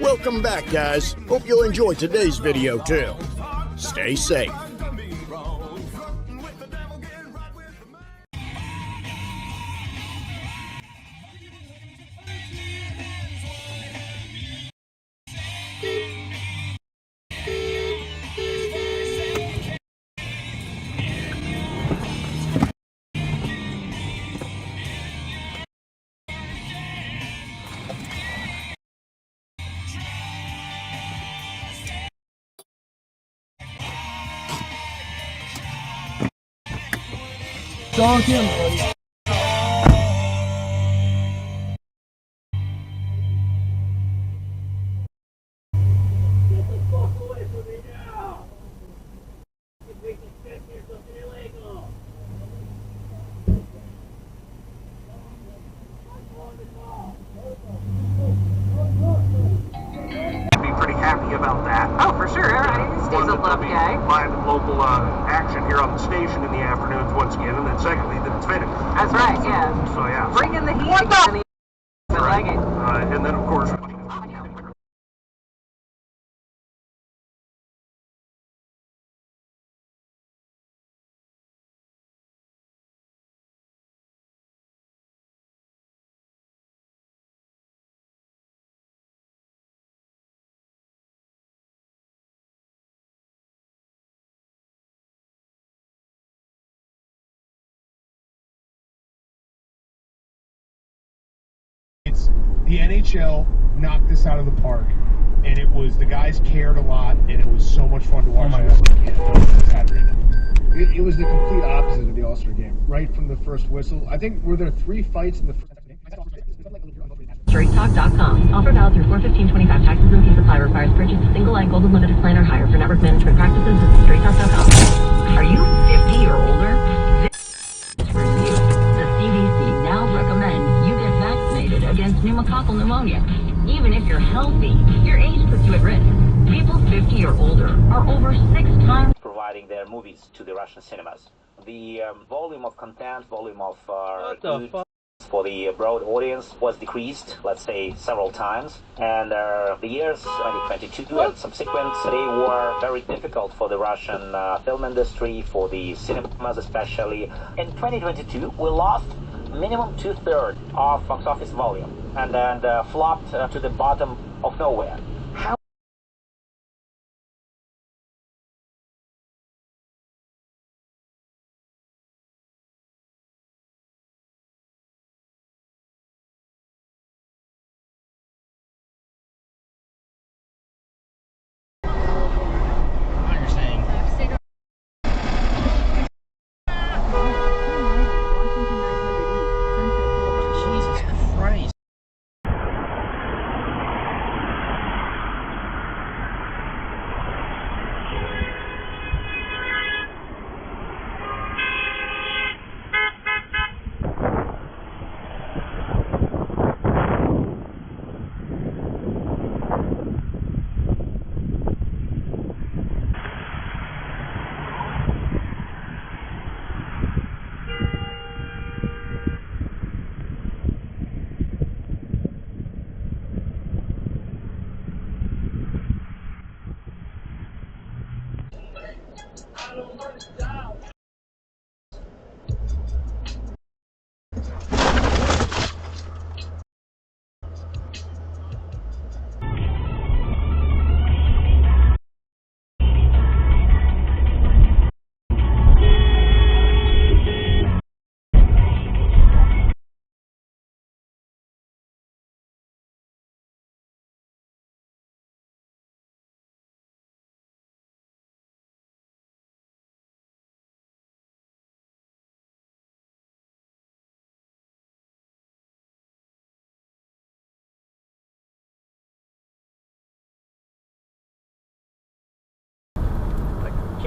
Welcome back, guys. Hope you'll enjoy today's video too. Stay safe. Dog him. About that. Oh, for sure. He stays a love guy. Live and local action here on the station in the afternoons once again, and then secondly, that it's finished. That's right, yeah. So, yeah. Bring in the heat. What the? I like it. And then, of course... The NHL knocked this out of the park, and it was, the guys cared a lot, and it was so much fun to watch. It was the complete opposite of the All-Star game, right from the first whistle. I think, were there 3 fights in the first... StraightTalk.com. Offer valid through 4/15/25. Taxes and fee supply requires purchase a single line Golden Limited plan or higher. For network management practices, visit StraightTalk.com. Are you 50 or older? This is for you. The CDC now recommends you get vaccinated against pneumococcal pneumonia. Even if you're healthy, your age puts you at risk. People 50 or older are over 6 times providing their movies to the Russian cinemas. The volume of content, volume of goods for the broad audience was decreased, let's say, several times. And the years 2022 and subsequent, they were very difficult for the Russian film industry, for the cinemas especially. In 2022, we lost minimum 2/3 of box office volume and then flopped to the bottom of nowhere. How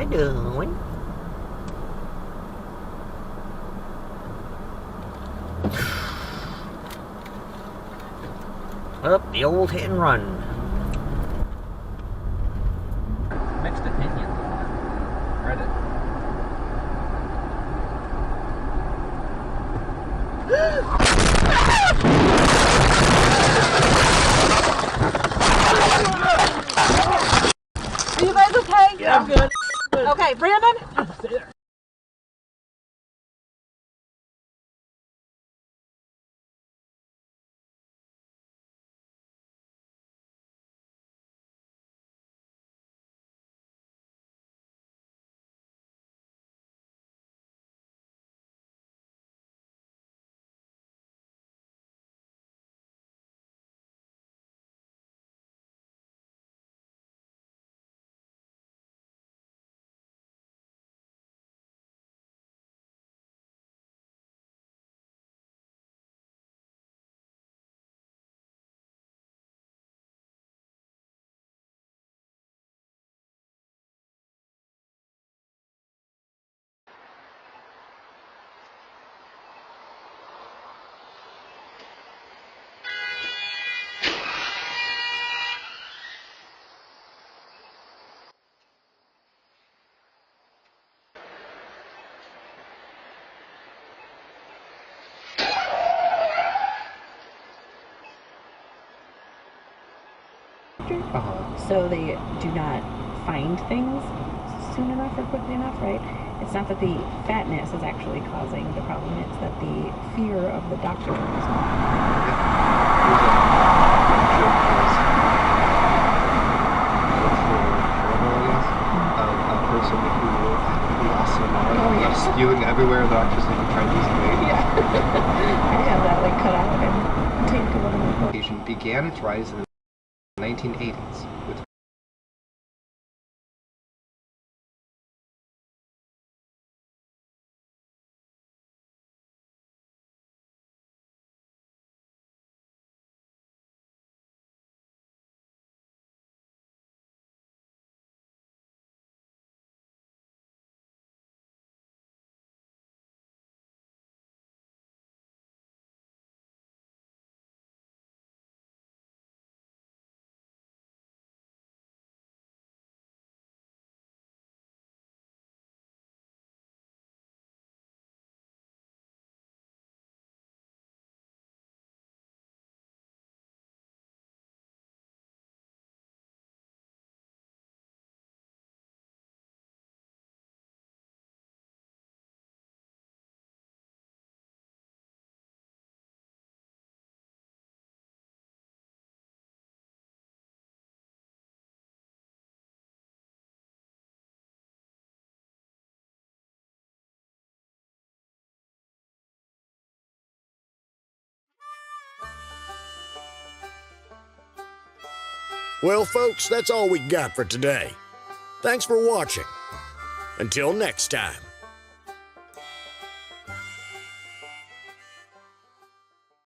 you doing? Up the old hit and run. Mixed opinions on Reddit. Okay, Brandon? Stay there. So they do not find things soon enough or quickly enough, right? It's not that the fatness is actually causing the problem, it's that the fear of the doctor is a person who lost their mind, spewing everywhere, the doctors like trying to lose weight. Yeah. I have that like cut out and taped to one of my Patient began its rise in the 1980s with Well, folks, that's all we got for today. Thanks for watching. Until next time.